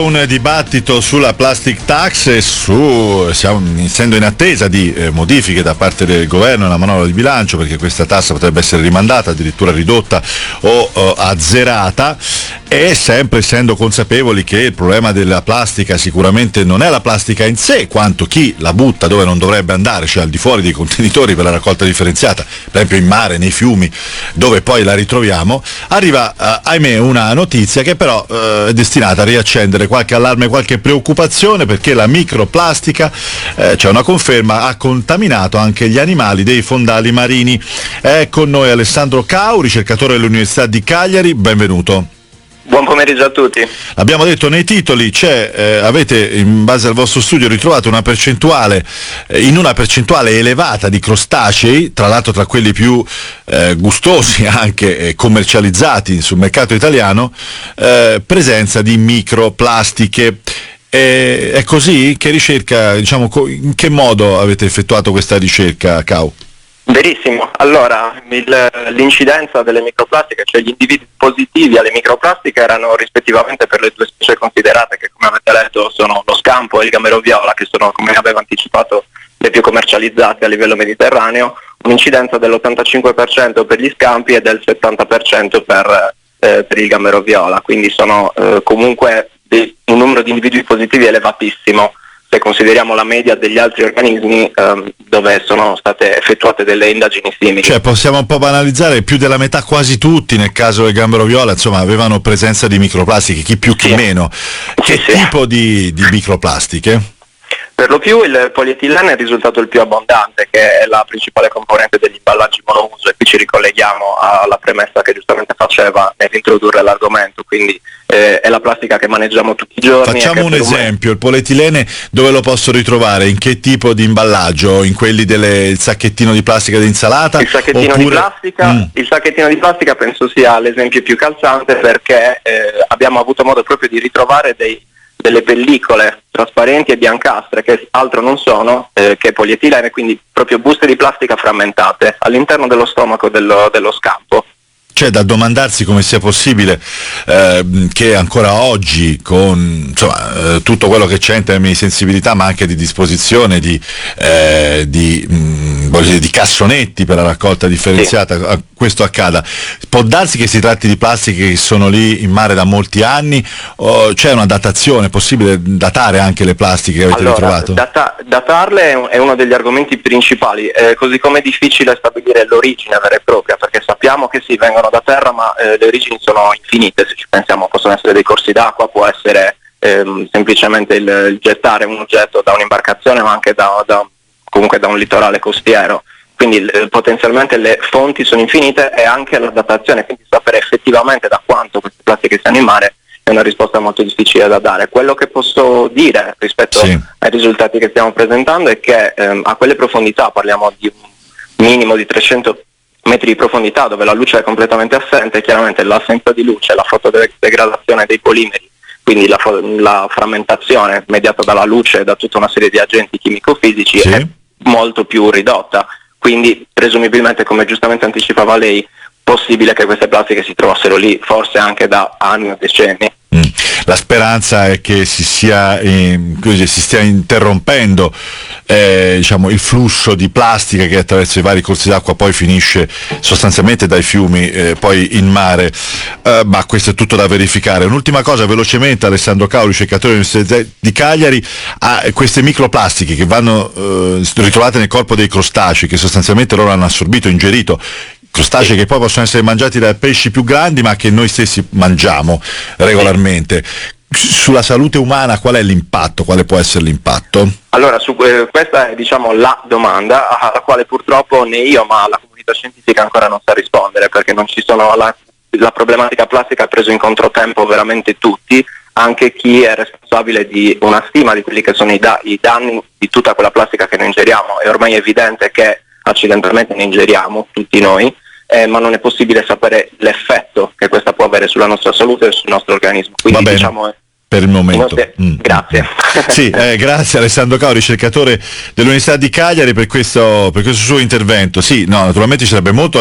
Un dibattito sulla plastic tax e essendo in attesa di modifiche da parte del governo nella manovra di bilancio, perché questa tassa potrebbe essere rimandata, addirittura ridotta o azzerata, e sempre essendo consapevoli che il problema della plastica sicuramente non è la plastica in sé, quanto chi la butta dove non dovrebbe andare, cioè al di fuori dei contenitori per la raccolta differenziata, per esempio in mare, nei fiumi, dove poi la ritroviamo. Arriva ahimè una notizia che però è destinata a riaccendere qualche allarme, qualche preoccupazione, perché la microplastica, c'è una conferma, ha contaminato anche gli animali dei fondali marini. È con noi Alessandro Cau, ricercatore dell'Università di Cagliari, benvenuto. Buon pomeriggio a tutti. Abbiamo detto nei titoli, avete in base al vostro studio ritrovato una percentuale, in una percentuale elevata di crostacei, tra l'altro tra quelli più gustosi anche commercializzati sul mercato italiano, presenza di microplastiche. È così? Che ricerca, in che modo avete effettuato questa ricerca, Cau? Verissimo, allora l'incidenza delle microplastiche, cioè gli individui positivi alle microplastiche, erano rispettivamente per le due specie considerate, che come avete letto sono lo scampo e il gamero viola, che sono, come avevo anticipato, le più commercializzate a livello mediterraneo, un'incidenza dell'85% per gli scampi e del 70% per il gamero viola, quindi sono comunque un numero di individui positivi elevatissimo, se consideriamo la media degli altri organismi dove sono state effettuate delle indagini simili. Cioè possiamo un po' banalizzare, più della metà, quasi tutti nel caso del gambero viola, insomma, avevano presenza di microplastiche, chi più chi meno. Che tipo di microplastiche? Per lo più il polietilene è il risultato il più abbondante, che è la principale componente degli imballaggi monouso, e qui ci ricolleghiamo alla premessa che giustamente faceva nell'introdurre l'argomento, quindi è la plastica che maneggiamo tutti i giorni. Facciamo un esempio, il polietilene dove lo posso ritrovare? In che tipo di imballaggio? In quelli del sacchettino di plastica di insalata? Il sacchettino di plastica penso sia l'esempio più calzante, perché abbiamo avuto modo proprio di ritrovare delle pellicole trasparenti e biancastre, che altro non sono che polietilene, quindi proprio buste di plastica frammentate all'interno dello stomaco dello scampo. C'è da domandarsi come sia possibile che ancora oggi, con tutto quello che c'è in termini di sensibilità, ma anche di disposizione di cassonetti per la raccolta differenziata, questo accada. Può darsi che si tratti di plastiche che sono lì in mare da molti anni, o c'è una datazione? È possibile datare anche le plastiche che avete ritrovato? Datarle è uno degli argomenti principali, così come è difficile stabilire l'origine vera e propria, perché sappiamo che sì, vengono da terra, ma le origini sono infinite, se ci pensiamo. Possono essere dei corsi d'acqua, può essere semplicemente il gettare un oggetto da un'imbarcazione, ma anche comunque da un litorale costiero. Quindi potenzialmente le fonti sono infinite, e anche la datazione, quindi sapere effettivamente da quanto queste plastiche siano in mare è una risposta molto difficile da dare. Quello che posso dire rispetto ai risultati che stiamo presentando è che a quelle profondità, parliamo di un minimo di 300 metri di profondità, dove la luce è completamente assente, chiaramente l'assenza di luce, la fotodegradazione dei polimeri, quindi la frammentazione mediata dalla luce e da tutta una serie di agenti chimico-fisici è molto più ridotta. Quindi presumibilmente, come giustamente anticipava lei, possibile che queste plastiche si trovassero lì forse anche da anni o decenni. La speranza è che si stia interrompendo il flusso di plastica che attraverso i vari corsi d'acqua poi finisce sostanzialmente dai fiumi poi in mare, ma questo è tutto da verificare. Un'ultima cosa velocemente, Alessandro Cau, ricercatore dell'Università di Cagliari, queste microplastiche che vanno ritrovate nel corpo dei crostacei, che sostanzialmente loro hanno assorbito, ingerito, crostacei che poi possono essere mangiati da pesci più grandi, ma che noi stessi mangiamo regolarmente. Sulla salute umana qual è l'impatto? Quale può essere l'impatto? Allora, questa è la domanda alla quale purtroppo né io, ma la comunità scientifica ancora non sa rispondere, perché non ci sono la problematica plastica ha preso in controtempo veramente tutti, anche chi è responsabile di una stima di quelli che sono i danni di tutta quella plastica che noi ingeriamo. È ormai evidente che accidentalmente ne ingeriamo tutti noi, ma non è possibile sapere l'effetto che questa può avere sulla nostra salute e sul nostro organismo. Quindi per il momento. Grazie. Sì, grazie Alessandro Cau, ricercatore dell'Università di Cagliari, per questo suo intervento. Sì, no, naturalmente ci sarebbe molto